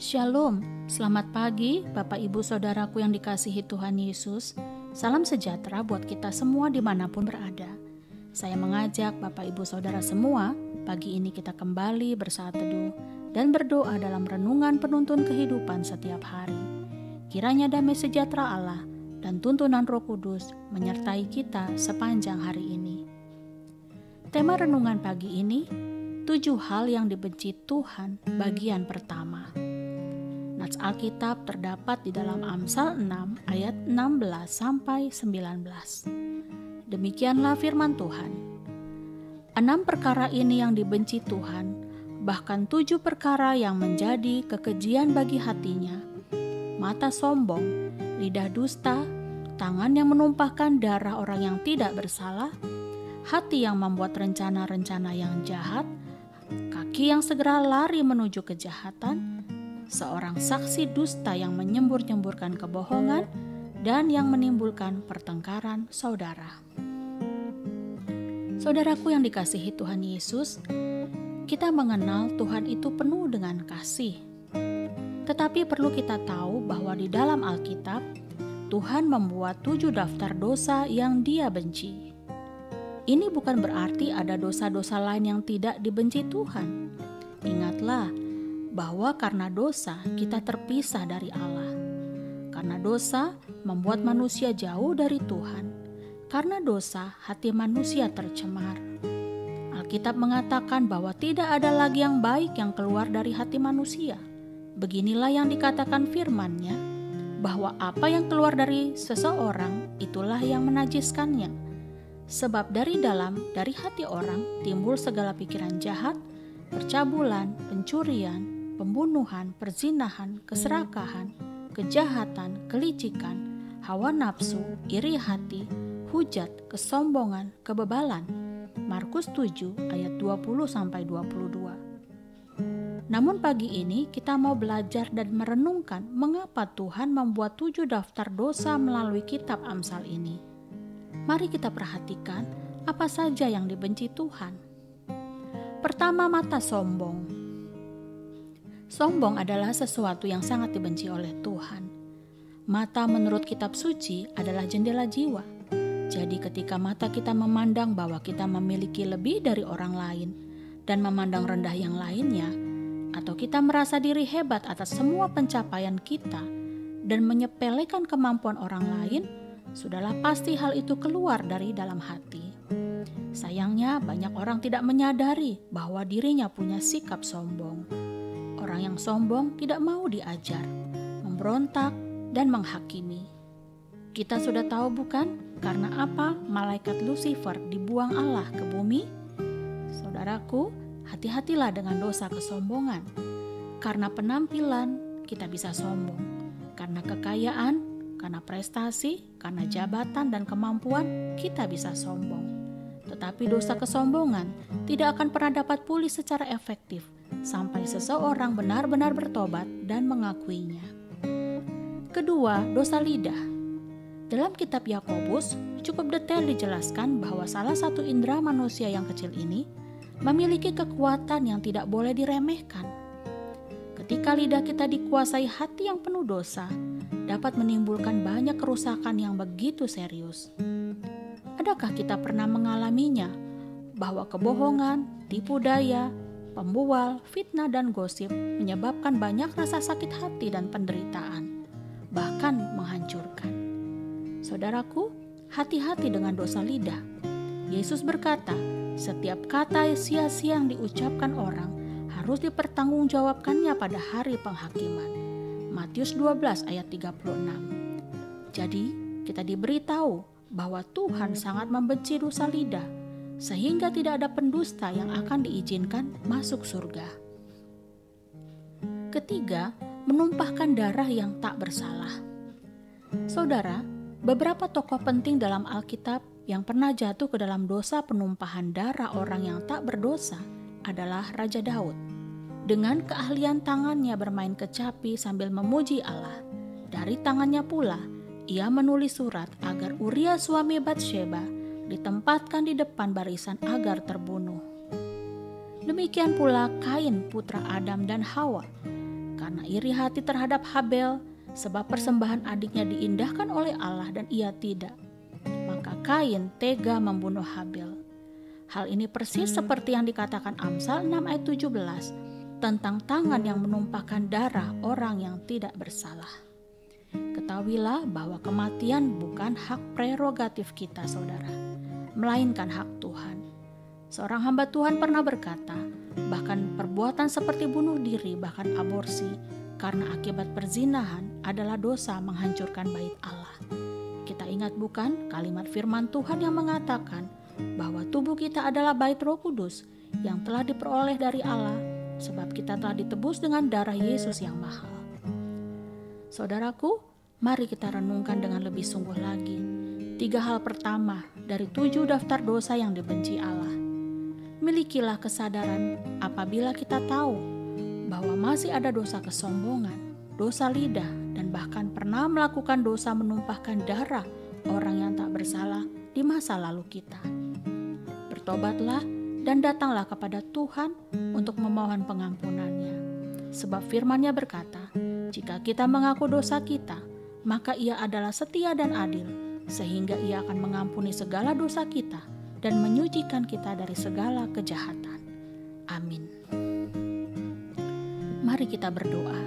Shalom, selamat pagi Bapak Ibu Saudaraku yang dikasihi Tuhan Yesus. Salam sejahtera buat kita semua dimanapun berada. Saya mengajak Bapak Ibu Saudara semua, pagi ini kita kembali bersaat teduh dan berdoa dalam renungan penuntun kehidupan setiap hari. Kiranya damai sejahtera Allah dan tuntunan Roh Kudus menyertai kita sepanjang hari ini. Tema renungan pagi ini, 7 hal yang dibenci Tuhan bagian pertama. Nats Alkitab terdapat di dalam Amsal 6 ayat 16 sampai 19. Demikianlah firman Tuhan. 6 perkara ini yang dibenci Tuhan, bahkan 7 perkara yang menjadi kekejian bagi hatinya. Mata sombong, lidah dusta, tangan yang menumpahkan darah orang yang tidak bersalah, hati yang membuat rencana-rencana yang jahat, kaki yang segera lari menuju kejahatan, seorang saksi dusta yang menyembur-nyemburkan kebohongan dan yang menimbulkan pertengkaran saudara. Saudaraku yang dikasihi Tuhan Yesus, kita mengenal Tuhan itu penuh dengan kasih. Tetapi perlu kita tahu bahwa di dalam Alkitab, Tuhan membuat 7 daftar dosa yang Dia benci. Ini bukan berarti ada dosa-dosa lain yang tidak dibenci Tuhan. Ingatlah, bahwa karena dosa kita terpisah dari Allah. Karena dosa membuat manusia jauh dari Tuhan. Karena dosa hati manusia tercemar. Alkitab mengatakan bahwa tidak ada lagi yang baik yang keluar dari hati manusia. Beginilah yang dikatakan firman-Nya, bahwa apa yang keluar dari seseorang itulah yang menajiskannya. Sebab dari dari hati orang timbul segala pikiran jahat, percabulan, pencurian, pembunuhan, perzinahan, keserakahan, kejahatan, kelicikan, hawa nafsu, iri hati, hujat, kesombongan, kebebalan. Markus 7 ayat 20-22. Namun pagi ini kita mau belajar dan merenungkan mengapa Tuhan membuat 7 daftar dosa melalui kitab Amsal ini. Mari kita perhatikan apa saja yang dibenci Tuhan. Pertama, mata sombong. Sombong adalah sesuatu yang sangat dibenci oleh Tuhan. Mata menurut kitab suci adalah jendela jiwa. Jadi ketika mata kita memandang bahwa kita memiliki lebih dari orang lain dan memandang rendah yang lainnya, atau kita merasa diri hebat atas semua pencapaian kita dan menyepelekan kemampuan orang lain, sudahlah pasti hal itu keluar dari dalam hati. Sayangnya banyak orang tidak menyadari bahwa dirinya punya sikap sombong. Orang yang sombong tidak mau diajar, memberontak, dan menghakimi. Kita sudah tahu bukan? Karena apa malaikat Lucifer dibuang Allah ke bumi? Saudaraku, hati-hatilah dengan dosa kesombongan. Karena penampilan, kita bisa sombong. Karena kekayaan, karena prestasi, karena jabatan dan kemampuan, kita bisa sombong. Tetapi dosa kesombongan tidak akan pernah dapat pulih secara efektif sampai seseorang benar-benar bertobat dan mengakuinya. Kedua, dosa lidah. Dalam kitab Yakobus cukup detail dijelaskan bahwa salah satu indera manusia yang kecil ini memiliki kekuatan yang tidak boleh diremehkan. Ketika lidah kita dikuasai hati yang penuh dosa, dapat menimbulkan banyak kerusakan yang begitu serius. Adakah kita pernah mengalaminya bahwa kebohongan, tipu daya, pembual, fitnah, dan gosip menyebabkan banyak rasa sakit hati dan penderitaan, bahkan menghancurkan. Saudaraku, hati-hati dengan dosa lidah. Yesus berkata, setiap kata sia-sia yang diucapkan orang harus dipertanggungjawabkannya pada hari penghakiman. Matius 12 ayat 36. Jadi, kita diberitahu bahwa Tuhan sangat membenci dosa lidah, sehingga tidak ada pendusta yang akan diizinkan masuk surga. Ketiga, menumpahkan darah yang tak bersalah. Saudara, beberapa tokoh penting dalam Alkitab yang pernah jatuh ke dalam dosa penumpahan darah orang yang tak berdosa adalah Raja Daud. Dengan keahlian tangannya bermain kecapi sambil memuji Allah, dari tangannya pula ia menulis surat agar Uria suami Batsheba ditempatkan di depan barisan agar terbunuh. Demikian pula Kain putra Adam dan Hawa. karena iri hati terhadap Habel, sebab persembahan adiknya diindahkan oleh Allah dan ia tidak. Maka Kain tega membunuh Habel. Hal ini persis seperti yang dikatakan Amsal 6 ayat 17 tentang tangan yang menumpahkan darah orang yang tidak bersalah. Ketahuilah bahwa kematian bukan hak prerogatif kita, saudara, melainkan hak Tuhan. Seorang hamba Tuhan pernah berkata, bahkan perbuatan seperti bunuh diri, bahkan aborsi, karena akibat perzinahan adalah dosa menghancurkan bait Allah. Kita ingat bukan kalimat firman Tuhan yang mengatakan bahwa tubuh kita adalah bait Roh Kudus yang telah diperoleh dari Allah, sebab kita telah ditebus dengan darah Yesus yang mahal. Saudaraku, mari kita renungkan dengan lebih sungguh lagi 3 hal pertama dari 7 daftar dosa yang dibenci Allah. Milikilah kesadaran apabila kita tahu bahwa masih ada dosa kesombongan, dosa lidah, dan bahkan pernah melakukan dosa menumpahkan darah orang yang tak bersalah di masa lalu kita. Bertobatlah dan datanglah kepada Tuhan untuk memohon pengampunannya. Sebab firman-Nya berkata, jika kita mengaku dosa kita, maka Ia adalah setia dan adil, sehingga Ia akan mengampuni segala dosa kita dan menyucikan kita dari segala kejahatan. Amin. Mari kita berdoa.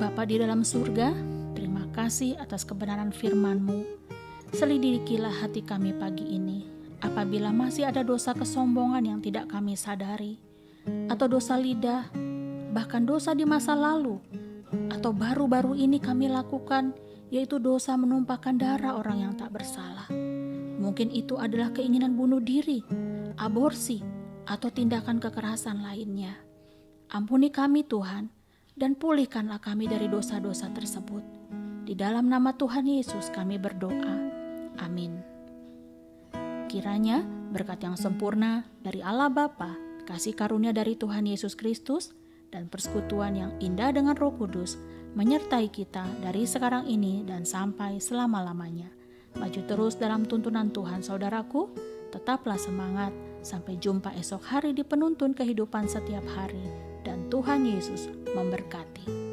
Bapa di dalam surga, terima kasih atas kebenaran firman-Mu. Selidikilah hati kami pagi ini, apabila masih ada dosa kesombongan yang tidak kami sadari, atau dosa lidah, bahkan dosa di masa lalu, atau baru-baru ini kami lakukan, yaitu dosa menumpahkan darah orang yang tak bersalah. Mungkin itu adalah keinginan bunuh diri, aborsi, atau tindakan kekerasan lainnya. Ampuni kami Tuhan, dan pulihkanlah kami dari dosa-dosa tersebut. Di dalam nama Tuhan Yesus kami berdoa. Amin. Kiranya berkat yang sempurna dari Allah Bapa, kasih karunia dari Tuhan Yesus Kristus, dan persekutuan yang indah dengan Roh Kudus menyertai kita dari sekarang ini dan sampai selama-lamanya. Maju terus dalam tuntunan Tuhan, saudaraku. Tetaplah semangat. Sampai jumpa esok hari di penuntun kehidupan setiap hari. Dan Tuhan Yesus memberkati.